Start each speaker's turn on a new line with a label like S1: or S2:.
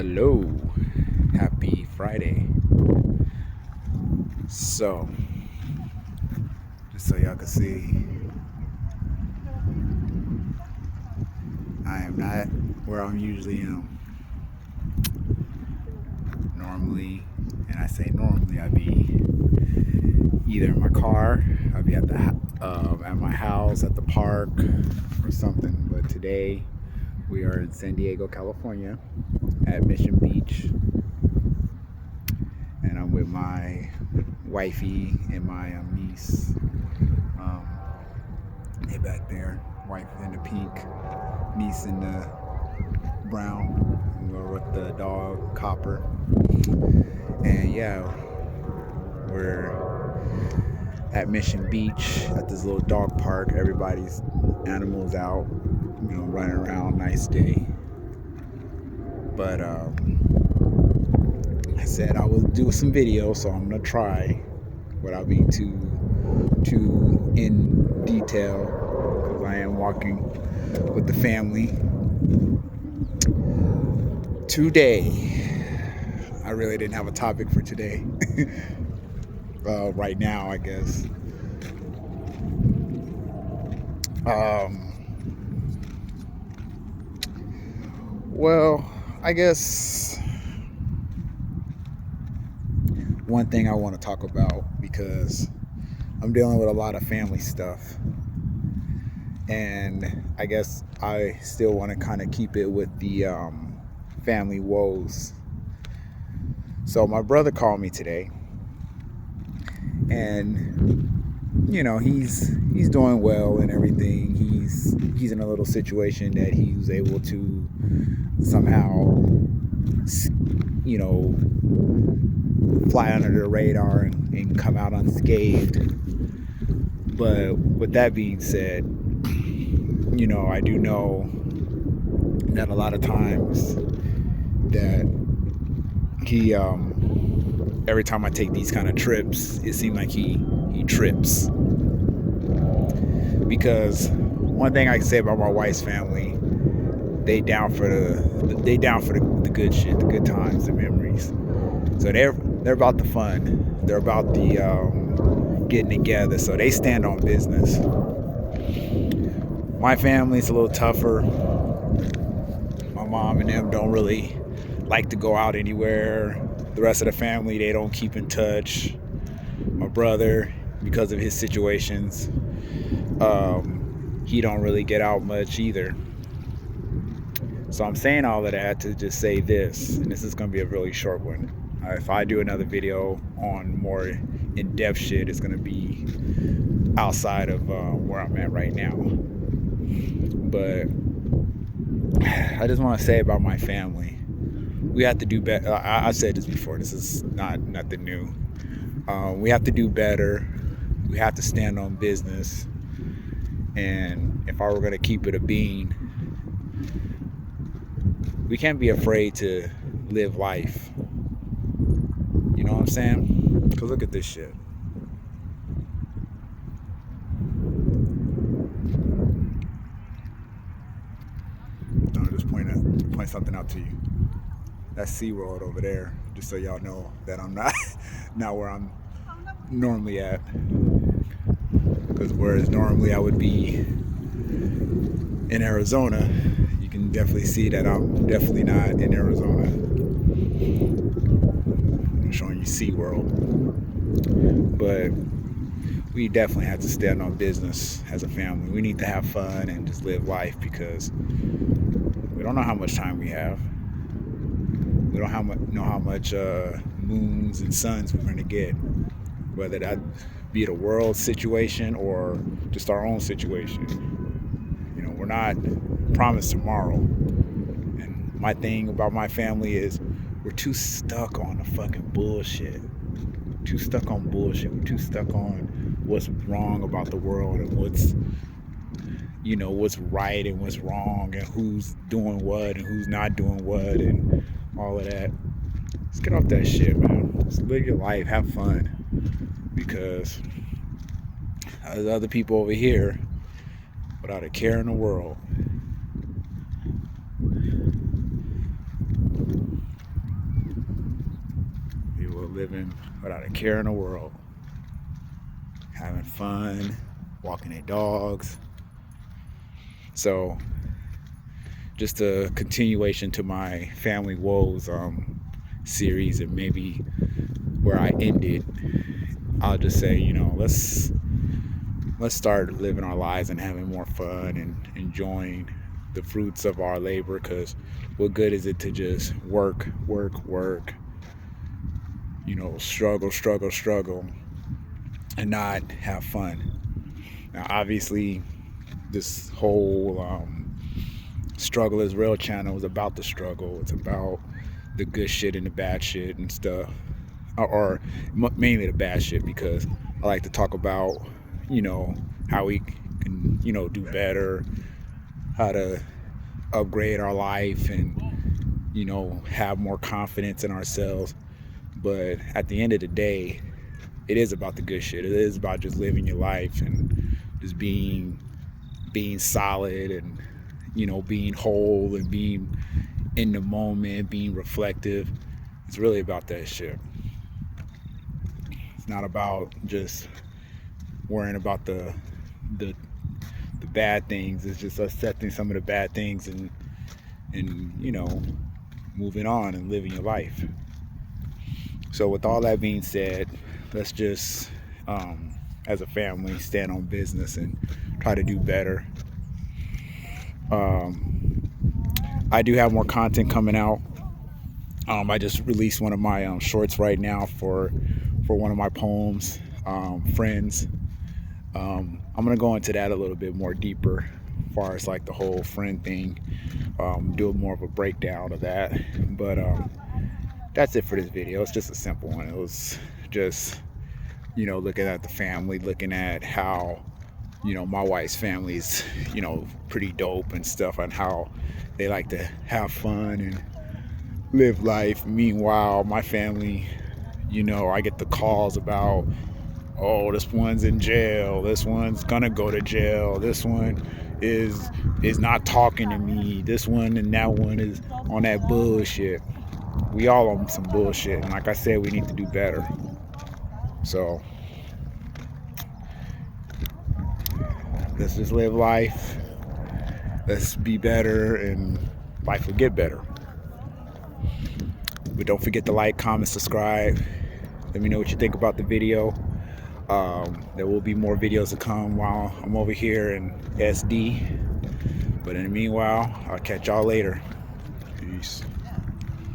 S1: Hello, happy Friday. So, just so y'all can see, I am not where I'm usually am. Normally, and I say normally, I'd be either in my car, I'd be at my house, at the park, or something. But today, we are in San Diego, California, at Mission Beach, and I'm with my wifey and my niece. Um, they back there, wife in the pink, niece in the brown. And we're with the dog Copper, and yeah, we're at Mission Beach at this little dog park. Everybody's animals out, running around. Nice day, but I said I will do some video, so I'm gonna try without being too in detail because I am walking with the family today. I really didn't have a topic for today. Right now, I guess. Um, well, I guess one thing I want to talk about because I'm dealing with a lot of family stuff, and I guess I still want to kind of keep it with the family woes. So my brother called me today, and he's doing well and everything. He's in a little situation that he was able to somehow fly under the radar and come out unscathed. But with that being said, I do know that a lot of times that he every time I take these kind of trips, it seems like he trips. Because one thing I can say about my wife's family, they down for the good shit, the good times, the memories. So they're about the fun. They're about the getting together. So they stand on business. My family's a little tougher. My mom and them don't really like to go out anywhere. The rest of the family, they don't keep in touch. My brother, because of his situations, he don't really get out much either. So I'm saying all of that to just say this, and this is going to be a really short one. If I do another video on more in-depth shit, it's going to be outside of where I'm at right now. But I just want to say about my family, we have to do better. I've said this before. This is nothing new. We have to do better. We have to stand on business. And if I were going to keep it a bean, we can't be afraid to live life. You know what I'm saying? Because look at this shit. No, just point something out to you. That's SeaWorld over there, just so y'all know that I'm not where I'm normally at. Because whereas normally I would be in Arizona, you can definitely see that I'm definitely not in Arizona. I'm showing you SeaWorld. But we definitely have to stand on business as a family. We need to have fun and just live life because we don't know how much time we have. We don't know how much moons and suns we're going to get, whether that be the world situation or just our own situation. We're not promised tomorrow. And my thing about my family is we're too stuck on the fucking bullshit. Too stuck on bullshit. We're too stuck on what's wrong about the world and what's right and what's wrong and who's doing what and who's not doing what and all of that. Let's get off that shit, man. Just live your life, have fun. Because there's other people over here without a care in the world. living without a care in the world, having fun, walking their dogs. So just a continuation to my family woes series, and maybe where I ended, I'll just say, let's start living our lives and having more fun and enjoying the fruits of our labor, because what good is it to just work, struggle and not have fun? Now obviously this whole struggle is real channel is about the struggle. It's about the good shit and the bad shit and stuff, or mainly the bad shit, because I like to talk about how we can do better, how to upgrade our life, and have more confidence in ourselves. But at the end of the day, it is about the good shit. It is about just living your life and just being solid, and being whole, and being in the moment, being reflective. It's really about that shit. It's not about just worrying about the bad things. It's just accepting some of the bad things and moving on and living your life. So with all that being said, let's just as a family stand on business and try to do better. I do have more content coming out. I just released one of my shorts right now for one of my poems, Friends. I'm gonna go into that a little bit more deeper, as far as like the whole friend thing. Do more of a breakdown of that. But that's it for this video. It's just a simple one. It was just looking at the family, looking at how my wife's family is pretty dope and stuff, and how they like to have fun and live life. Meanwhile, my family, I get the calls about, oh, this one's in jail, this one's gonna go to jail, this one is not talking to me, this one and that one is on that bullshit. We all on some bullshit, and like I said, we need to do better. So let's just live life, let's be better, and life will get better. But don't forget to like, comment, subscribe. Let me know what you think about the video. There will be more videos to come while I'm over here in SD. But in the meanwhile, I'll catch y'all later. Peace.